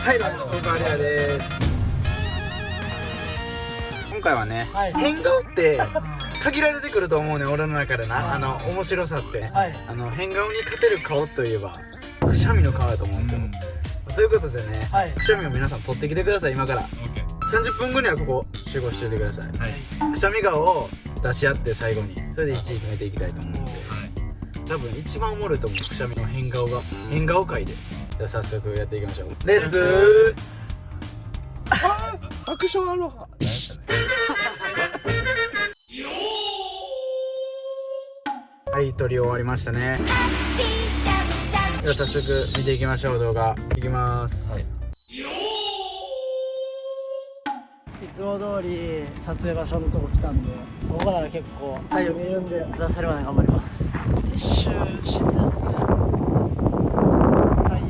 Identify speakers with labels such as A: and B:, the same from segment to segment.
A: はい、どうも、僕アリアです。今回はね、変顔って限られてくると思うね、俺の中でな。面白さって、変顔に勝てる顔といえばくしゃみの顔だと思うんですよ。ということでね、くしゃみを皆さん取ってきてください。今から30分後にはここ集合しておいてください。くしゃみ顔を出し合って最後にそれで1位決めていきたいと思うんで、多分一番おもろいと思う、くしゃみの変顔が変顔界で。じゃあ早速やっていきましょう。レッツアクションアロハ。はい、撮り終わりましたね。じゃあ早速見ていきましょう。動画いきます。
B: いつも通り撮影場所のとこ来たんで、ここから結構太陽見えるんで出せるまで頑張ります。撤収しつつ太陽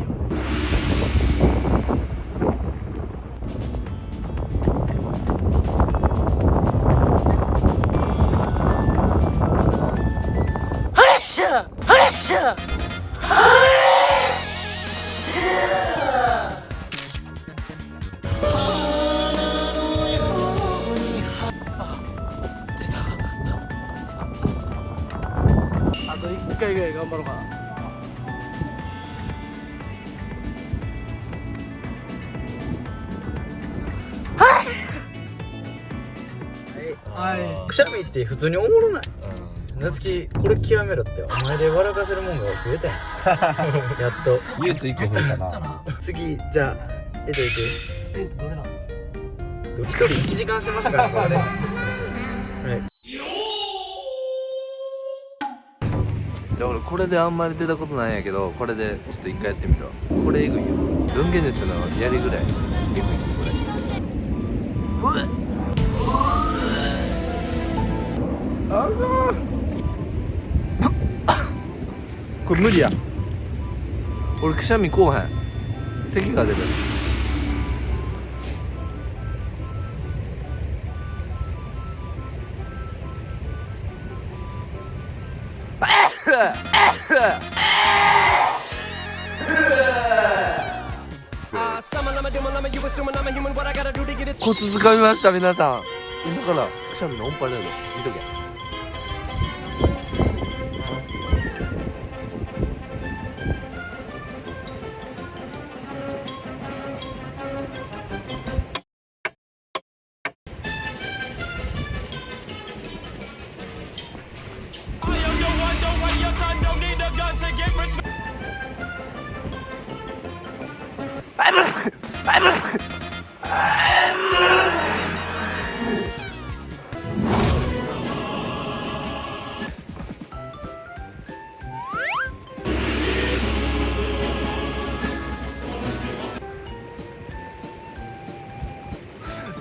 B: あと1回ぐらい頑張ろうかな。
A: くしゃみって普通におもろない。なつきこれ極めろって、お前で笑かせるもんが増えたやん。やっと
C: 唯一1個増えたな。
A: 次じゃあど
B: どれなの
A: 1人1時間してましたからね、これで。はい、
C: で俺これであんまり出たことないんやけど、これでちょっと一回やってみるわ。これエグいよ。文芸術のやりぐらいエグいねこれ。これ無理や。俺くしゃみこうへん。咳が出る。コツ掴みました皆さん。今からくしゃみの音波だよ。見とけ。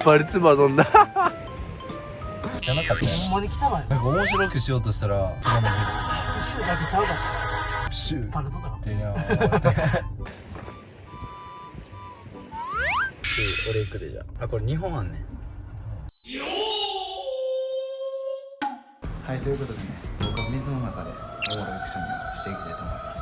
C: バリツバ飲んだ。
D: じゃなかったよ。
B: ほんまに来たわよ。
D: なんか面白くしようとしたらつまみ食い
B: シューだけちゃうかった。
D: ですね。プシュー
B: 食べとったか
D: っていうのは
A: 俺行くで。じゃあこれ2本あんねん。
D: はい、ということでね、僕は水の中でオールアクションをしていきたいと思います。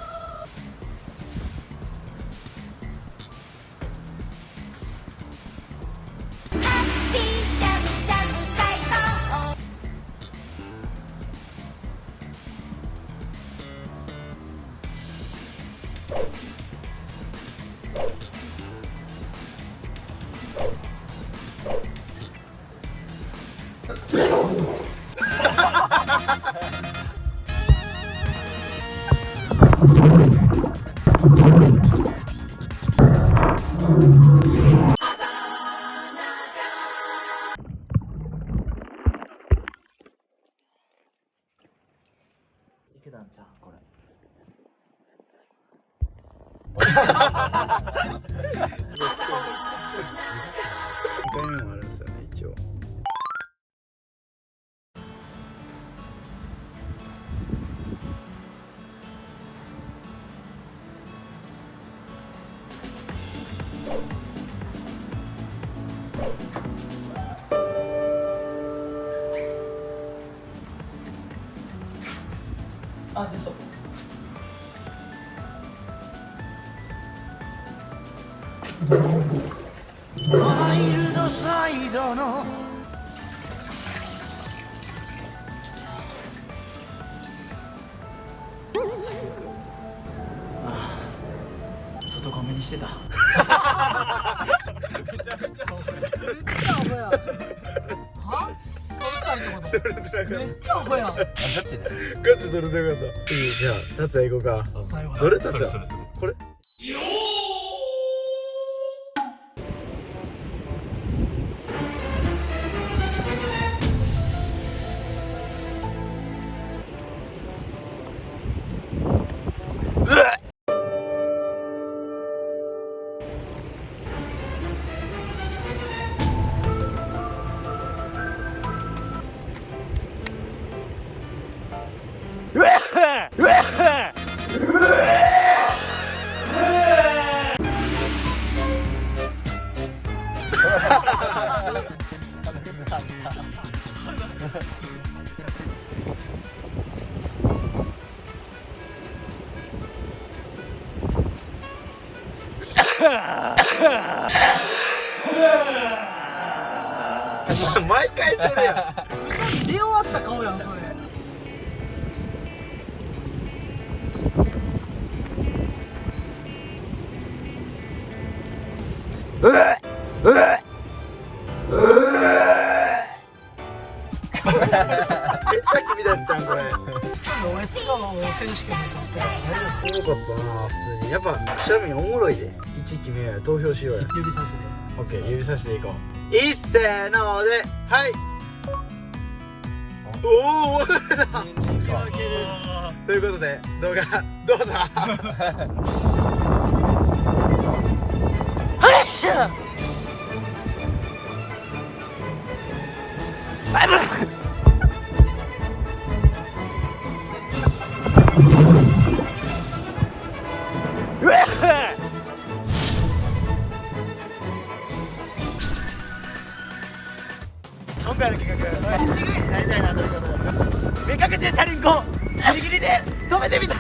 B: いけたんちゃうこれ。
A: 2回目もあるんですよね、一応。
B: あ、出そう。ワイルドサイドの外ゴミにしてた。めちゃめちゃお前や。は？めっちゃアホやん。
C: ガチで
A: ガチどれでよかった。いい、じゃあ達也行こうか。
B: 最後
A: どれ達也？これ？毎回それや。
B: 出終わった顔やんそれ。
A: さっき見たんちゃんこれ。
B: おやつが選手権の状態。
A: おもろかったな普通に。やっぱくしゃみおもろいで。1決めようや。投票しようや。
B: 指差し
A: オッケー、指さしていこう。いっせーので、はい。おお、分かれた。ということで動画どうぞ。今回の企画間違いになりたいなということで、目隠しでチャリンコギリギリで止めてみた。